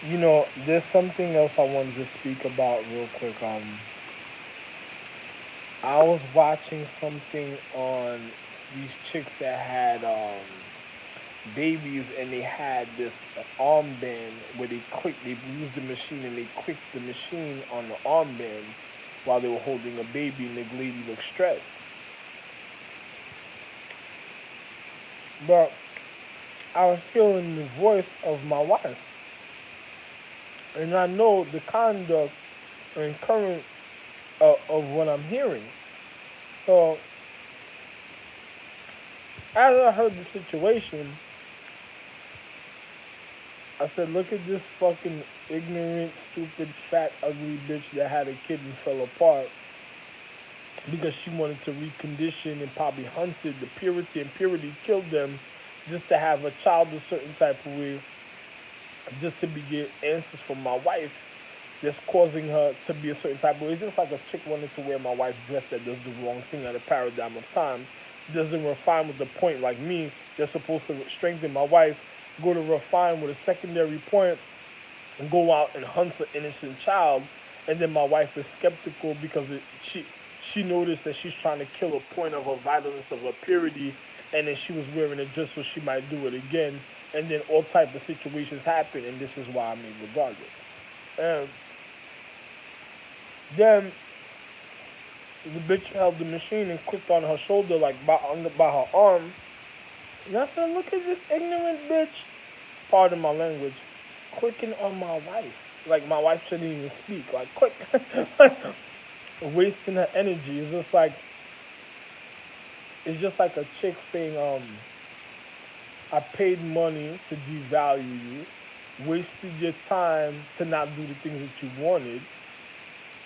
There's something else I wanted to speak about real quick. I was watching something on these chicks that had babies, and they had this armband where they used the machine and they clicked the machine on the armband while they were holding a baby, and the lady looked stressed. But I was hearing the voice of my wife, and I know the conduct and current of what I'm hearing. So as I heard the situation, I said, look at this fucking ignorant, stupid, fat, ugly bitch that had a kid and fell apart because she wanted to recondition and probably hunted the purity, and purity killed them just to have a child a certain type of way, just to be get answers from my wife that's causing her to be a certain type of way. It's just like a chick wanting to wear my wife's dress that does the wrong thing at a paradigm of time. Doesn't refine with the point like me. They're supposed to strengthen my wife, go to refine with a secondary point, and go out and hunt an innocent child. And then my wife is skeptical because she noticed that she's trying to kill a point of her violence of her purity, and then she was wearing it just so she might do it again. And then all type of situations happen, and this is why I made regardless. And then the bitch held the machine and clicked on her shoulder, like by her arm. And I said, look at this ignorant bitch. Pardon my language. Clicking on my wife. Like my wife shouldn't even speak. Like quick. Wasting her energy. It's just like a chick saying, I paid money to devalue you, wasted your time to not do the things that you wanted,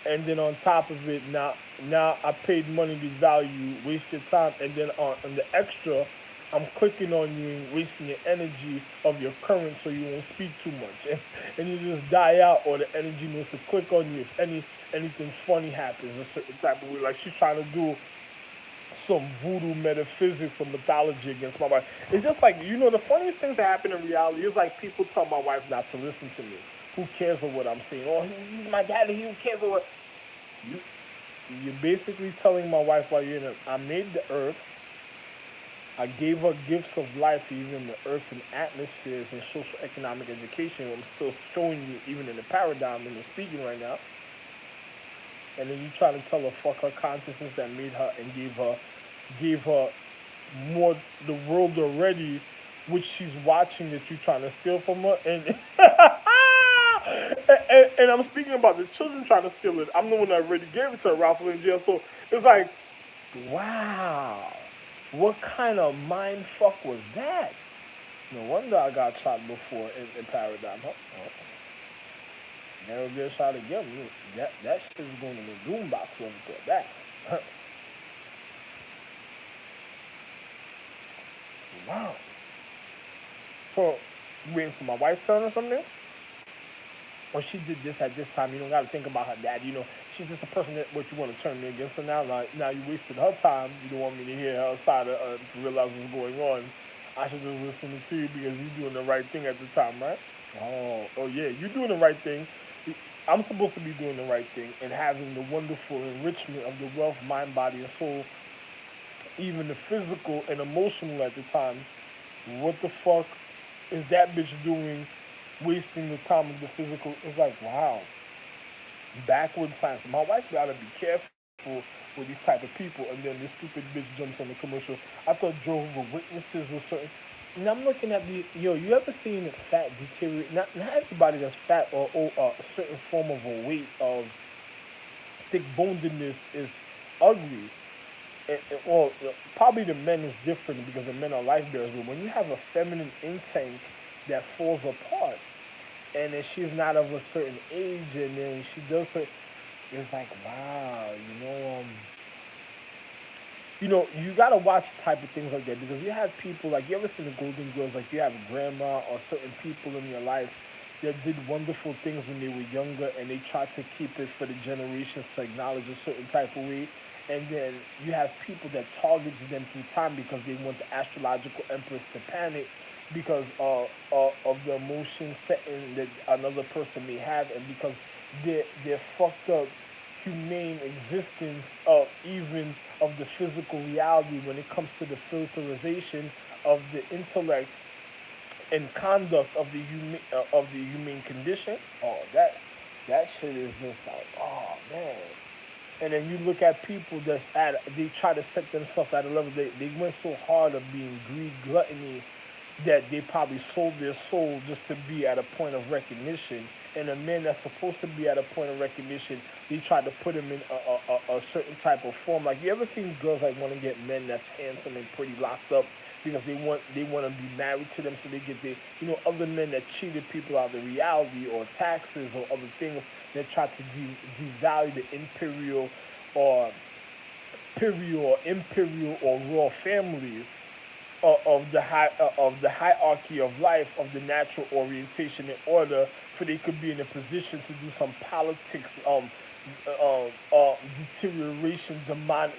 and then on top of it, now I paid money to value you, waste your time, and then on the extra, I'm clicking on you and wasting your energy of your current so you won't speak too much, and you just die out, or the energy needs to click on you if anything funny happens a certain type of way. Like she's trying to do some voodoo metaphysics or mythology against my wife. It's just like, the funniest things that happen in reality is like people tell my wife not to listen to me. Who cares for what I'm saying? Oh, he's my daddy. Who cares for what? You, you're basically telling my wife while you're in it, I made the earth. I gave her gifts of life, even the earth and atmospheres and social economic education. I'm still showing you, even in the paradigm when you're speaking right now. And then you try to tell her fuck her consciousness that made her and gave her more the world already, which she's watching that you're trying to steal from her, and and I'm speaking about the children trying to steal it. I'm the one that already gave it to her, Ralph in jail. So it's like, wow, what kind of mind fuck was that? No wonder I got shot before in Paradigm. Huh? Oh, never get shot again. That shit is going in the doom box when you put that. Wow. So, you waiting for my wife's turn or something? Or she did this at this time. You don't got to think about her dad. She's just a person that what you want to turn me against. So now you wasted her time. You don't want me to hear her side to realize what's going on. I should just listen to you because you're doing the right thing at the time, right? Oh yeah, you're doing the right thing. I'm supposed to be doing the right thing and having the wonderful enrichment of the wealth, mind, body, and soul, even the physical and emotional at the time. What the fuck is that bitch doing, wasting the time of the physical? It's like, wow, backward science. My wife gotta be careful with these type of people, and then this stupid bitch jumps on the commercial. I thought Jehovah's Witnesses were certain. And I'm looking at you ever seen fat deteriorate? Not everybody that's fat or a certain form of a weight of thick bonedness is ugly. Well, probably the men is different because the men are life bearers. But when you have a feminine intake that falls apart, and then she's not of a certain age, and then she does it, it's like, wow, you gotta watch type of things like that because you have people like you ever seen the Golden Girls, like you have grandma or certain people in your life that did wonderful things when they were younger, and they try to keep it for the generations to acknowledge a certain type of way. And then you have people that target them through time because they want the astrological empress to panic, because of the emotion setting that another person may have, and because their fucked up humane existence of even of the physical reality when it comes to the filterization of the intellect and conduct of the humane condition. Oh, that shit is just like, oh man. And then you look at people that's at, they try to set themselves at a level, they went so hard of being greed, gluttony, that they probably sold their soul just to be at a point of recognition. And a man that's supposed to be at a point of recognition, they try to put him in a certain type of form. Like, you ever seen girls like want to get men that's handsome and pretty locked up because they want to be married to them, so they get the, other men that cheated people out of the reality, or taxes or other things that try to devalue the imperial or imperial or royal families of the hierarchy of life, of the natural orientation and order, for they could be in a position to do some politics, deterioration, demonic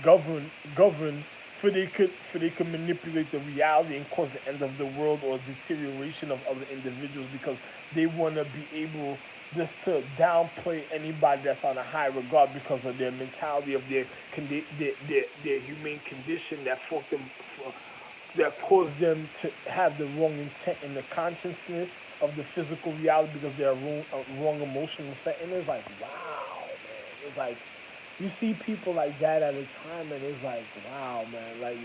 govern, for they could manipulate the reality and cause the end of the world or deterioration of other individuals, because they want to be able just to downplay anybody that's on a high regard because of their mentality of their humane condition that fucked them, that caused them to have the wrong intent in the consciousness of the physical reality because they're wrong emotional setting. It's like, wow, man. It's like you see people like that at a time, and it's like, wow, man. Like,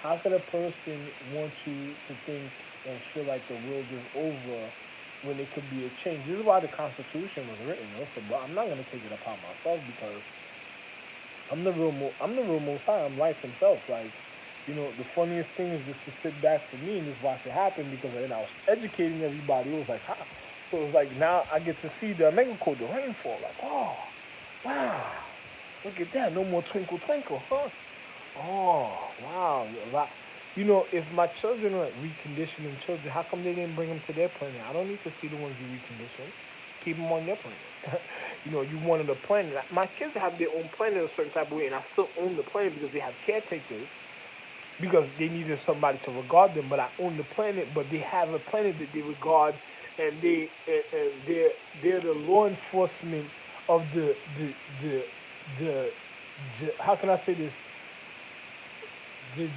how could a person want you to think and feel like the world is over when it could be a change? This is why the Constitution was written. Listen, but I'm not gonna take it upon myself, because I'm the real Most High. I'm life Himself. Like, the funniest thing is just to sit back for me and just watch it happen, because then I was educating everybody. It was like, ha. So it was like, now I get to see the Omega Code, the rainfall. Like, oh, wow, look at that. No more twinkle twinkle, huh? Oh, wow. If my children are reconditioning children, how come they didn't bring them to their planet? I don't need to see the ones you recondition. Keep them on their planet. You wanted a planet. My kids have their own planet a certain type of way, and I still own the planet because they have caretakers, because they needed somebody to regard them. But I own the planet, but they have a planet that they regard, and they're the law enforcement of the how can I say this, the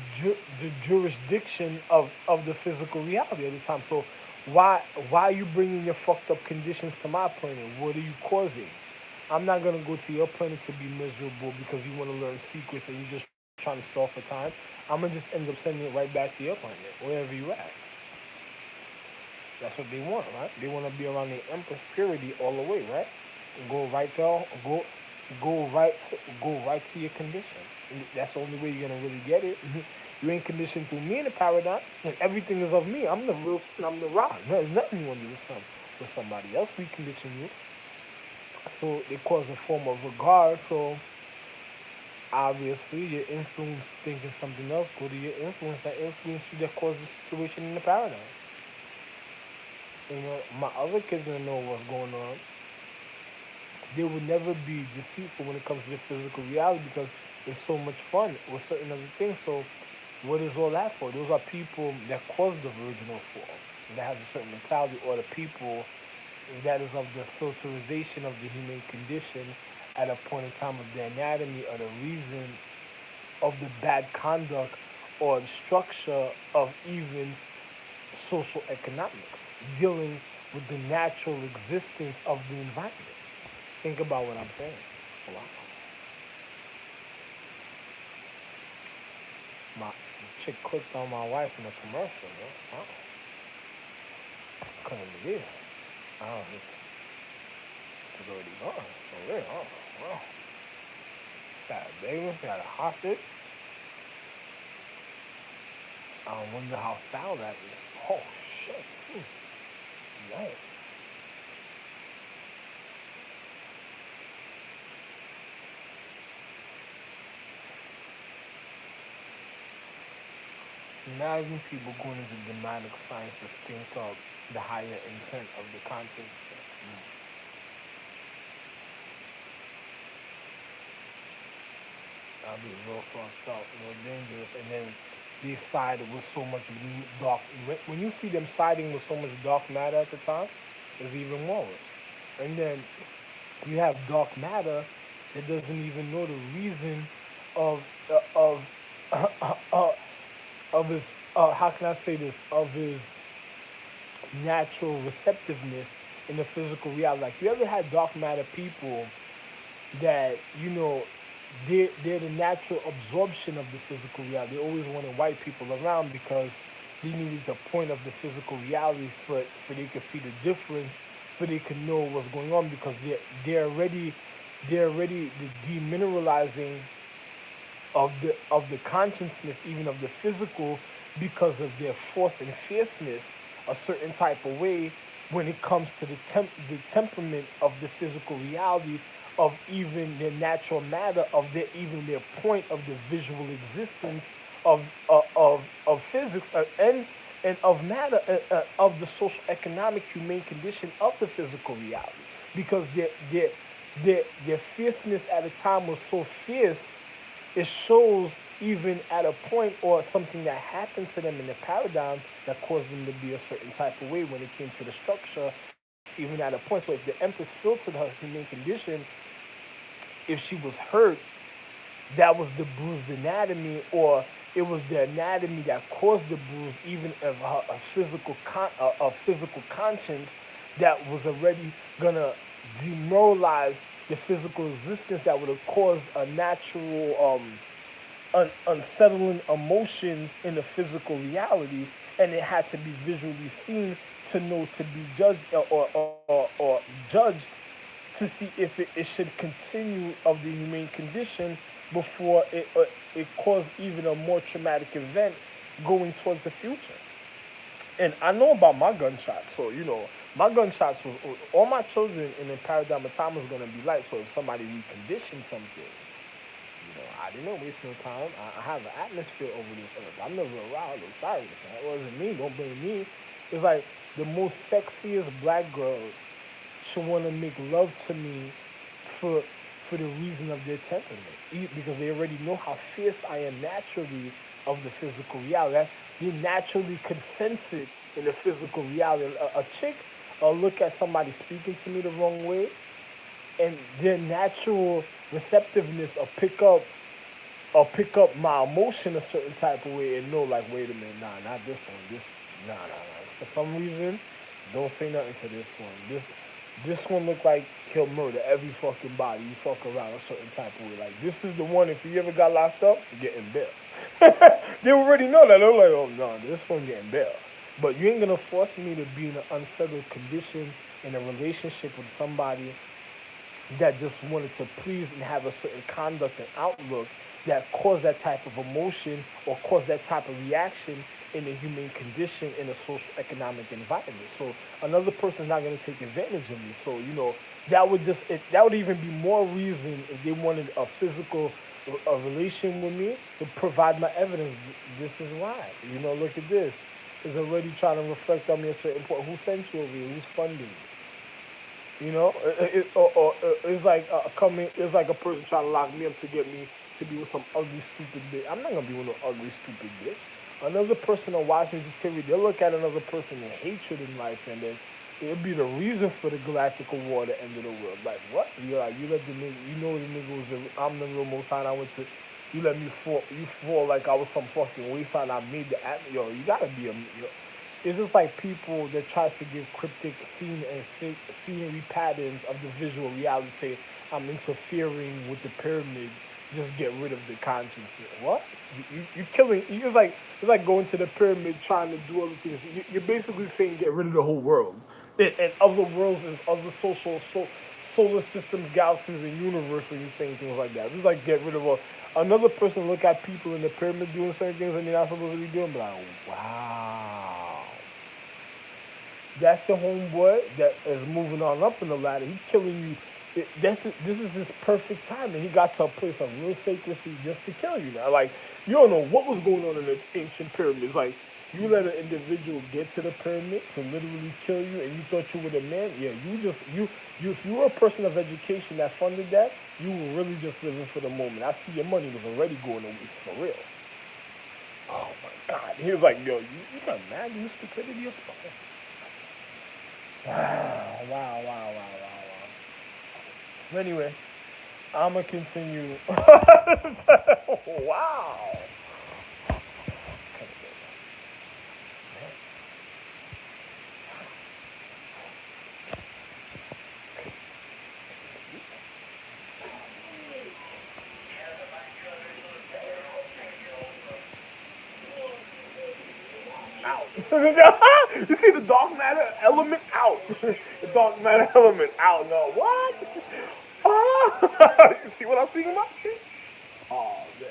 jurisdiction of the physical reality at the time. So why are you bringing your fucked up conditions to my planet? What are you causing? I'm not gonna go to your planet to be miserable because you want to learn secrets and you're just trying to stall for time. I'm gonna just end up sending it right back to your planet, wherever you at. That's what they want, right? They want to be around the Empress purity all the way, right? Go right there, go right to your condition. And that's the only way you're gonna really get it. You ain't conditioned through me in the paradigm, and everything is of me. I'm the real sun, I'm the rock. There's nothing you want to do with somebody else. We condition you, so it causes a form of regard. So obviously, your influence thinking something else. Go to your influence. That influence you that caused the situation in the paradigm. My other kids didn't know what's going on. They would never be deceitful when it comes to the physical reality, because it's so much fun with certain other things. So, what is all that for? Those are people that caused the original fall, that have a certain mentality, or the people that is of the filterization of the human condition at a point in time of the anatomy, or the reason of the bad conduct or the structure of even social economics, dealing with the natural existence of the environment. Think about what I'm saying. Wow. My chick clicked on my wife in a commercial, man. Wow. Couldn't believe it. I don't think it's already gone. For real. Oh, wow. Got a baby, got a hostage. I wonder how foul that is. Oh, shit. Nice. Imagine people going into demonic sciences think of the higher intent of the conscious. That'd be real fucked up, real dangerous. And then they sided with so much dark. When you see them siding with so much dark matter at the time, it's even more worse. And then you have dark matter that doesn't even know the reason of uh, of his how can I say this, of his natural receptiveness in the physical reality. Like you ever had dark matter people that they're the natural absorption of the physical reality. They always wanted white people around because they needed the point of the physical reality for they could see the difference, for they could know what's going on because they're already the demineralizing of the consciousness, even of the physical, because of their force and fierceness, a certain type of way when it comes to the temperament of the physical reality of even their natural matter of their even their point of the visual existence of physics and of matter of the social economic humane condition of the physical reality because their fierceness at a time was so fierce it shows even at a point or something that happened to them in the paradigm that caused them to be a certain type of way when it came to the structure, even at a point. So if the empress filtered her humane condition, if she was hurt, that was the bruised anatomy, or it was the anatomy that caused the bruise, even of a a physical conscience that was already gonna demoralize the physical existence that would have caused a natural unsettling emotions in the physical reality, and it had to be visually seen to know to be judged or judged to see if it should continue of the humane condition before it caused even a more traumatic event going towards the future. And I know about my gunshots, so my gunshots was all my children in the paradigm of time was gonna be like. So if somebody reconditioned something, I didn't waste no time. I have an atmosphere over this earth. I'm never around Osiris. That wasn't me. Don't blame me. It's like the most sexiest black girls should want to make love to me for for the reason of their temperament, because they already know how fierce I am naturally of the physical reality. They naturally could sense it in the physical reality. A chick will look at somebody speaking to me the wrong way, and their natural receptiveness will pick up my emotion a certain type of way and know like, wait a minute, nah, not this one. Nah. For some reason, don't say nothing to this one. This one look like he'll murder every fucking body you fuck around a certain type of way. Like this is the one. If you ever got locked up, you getting bail. They already know that. They're like, oh no, this one getting bail. But you ain't gonna force me to be in an unsettled condition in a relationship with somebody that just wanted to please and have a certain conduct and outlook that caused that type of emotion or caused that type of reaction in the human condition in a social economic environment. So another person's not going to take advantage of me. So that would even be more reason if they wanted a physical a relation with me to provide my evidence. This is why. Look at this. It's already trying to reflect on me a certain point. Who sent you over here? Who's funding me? It's like coming. It's like a person trying to lock me up to get me to be with some ugly, stupid bitch. I'm not gonna be with no ugly, stupid bitch. Another person on Washington TV, they'll look at another person in hatred in life, and then it'll be the reason for the galactic war, the end of the world. Like what? You're like you let the nigga, the nigga was I'm the real most high. I went to. You let me fall. You fall like I was some fucking waste. I made the act. Yo, you gotta be it's just like people that tries to give cryptic scenery patterns of the visual reality. Say I'm interfering with the pyramid. Just get rid of the consciousness. What? You killing? It's like going to the pyramid trying to do other things. You're basically saying get rid of the whole world and other worlds and other solar systems, galaxies, and universe. When you're saying things like that, it's like get rid of another person. Look at people in the pyramid doing certain things and they're not supposed to be doing. But like, wow. That's your homeboy that is moving on up in the ladder. He's killing you. This is his perfect time, and he got to a place of real sacredcy just to kill you now. Like, you don't know what was going on in the ancient pyramids. Like, you let an individual get to the pyramid to literally kill you, and you thought you were the man. Yeah, if you were a person of education that funded that, you were really just living for the moment. I see your money was already going to waste for real. Oh my God. He was like, yo, you can imagine the stupidity of it? Wow. Anyway, I'm going to continue. Wow. Out. You see the dark matter element out. The dark matter element out. No, what? You see what I'm speaking about? Oh, man.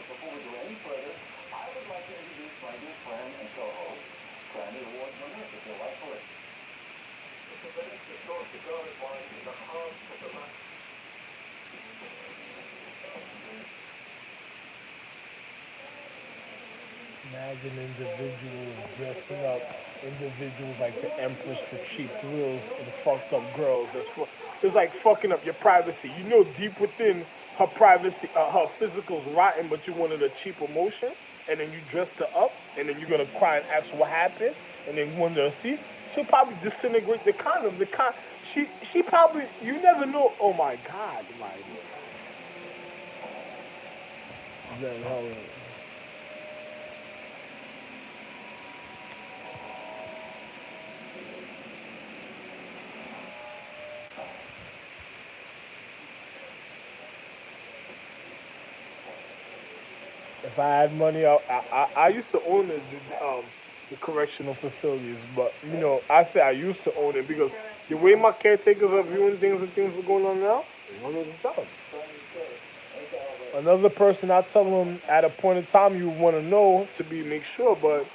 Before we go any further, I would like to introduce my new friend and co-host, Grammy Award winner, if you like for it. Imagine individuals dressing up, individuals like the Empress for cheap thrills and fucked up girls. It's like fucking up your privacy. You know, deep within her privacy, her physical's rotten, but you wanted a cheap emotion, and then you dressed her up, and then you're gonna cry and ask what happened, and then you wonder, see, she'll probably disintegrate the condom. She probably, you never know. Oh my God, like, yeah, if I had money, I used to own the correctional facilities, but you know, I say I used to own it because the way my caretakers are viewing things and things are going on now, they don't know the job. Another person, I tell them at a point in time you want to know to be make sure, but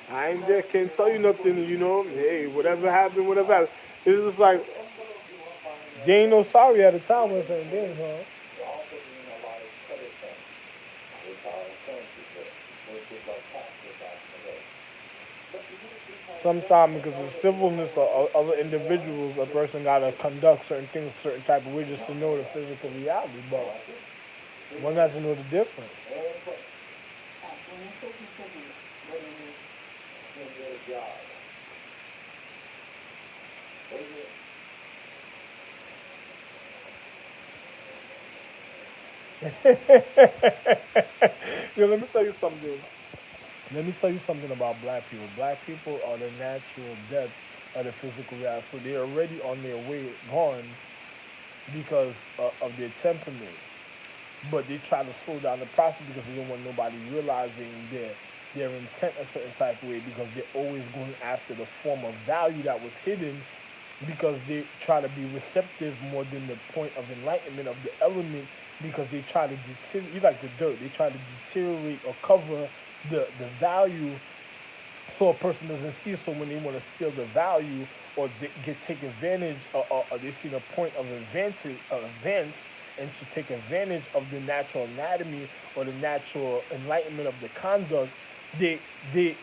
I ain't there, can't tell you nothing, you know. Hey, whatever happened, whatever happened. It's just like they ain't no sorry at the time when saying things, huh? Sometimes because of civilness or other individuals, a person gotta conduct certain things a certain type of way just to know the physical reality. But one has to know the difference. Yo, let me tell you something. Let me tell you something about black people. Black people are the natural death of the physical reality. So they're already on their way gone because of their temperament. But they try to slow down the process because they don't want nobody realizing their intent a certain type of way because they're always going after the form of value that was hidden because they try to be receptive more than the point of enlightenment of the element because they try to deteriorate, you like the dirt, they try to deteriorate or cover the value so a person doesn't see it. So when they want to steal the value or take advantage or they see the point of advantage of events and to take advantage of the natural anatomy or the natural enlightenment of the conduct, they they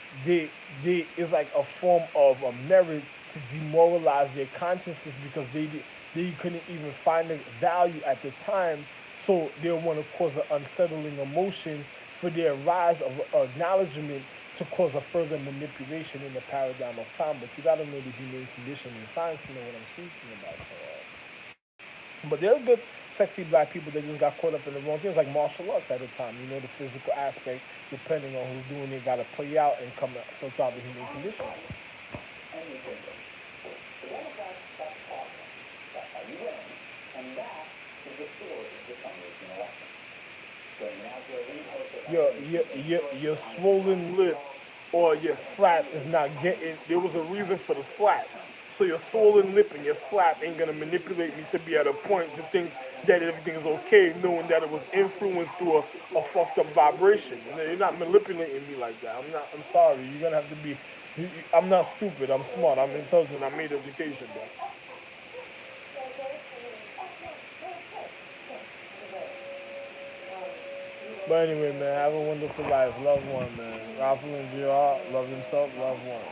they is like a form of a merit to demoralize their consciousness because they couldn't even find the value at the time, so they'll want to cause an unsettling emotion for their rise of acknowledgement to cause a further manipulation in the paradigm of time. But you gotta know the human condition in science to know what I'm speaking about. But there's good, sexy black people that just got caught up in the wrong things, like martial arts at the time. You know, the physical aspect, depending on who's doing it, got to play out and come out some type of human condition. Your swollen lip or your slap is not getting. There was a reason for the slap. So your swollen lip and your slap ain't gonna manipulate me to be at a point to think that everything is okay, knowing that it was influenced through a fucked up vibration. You're not manipulating me like that. I'm not. I'm sorry. You're gonna have to be. I'm not stupid. I'm smart. I'm intelligent. I made education, bro. But anyway, man, have a wonderful life. Love one, man. Ralph and GR, love himself, love one.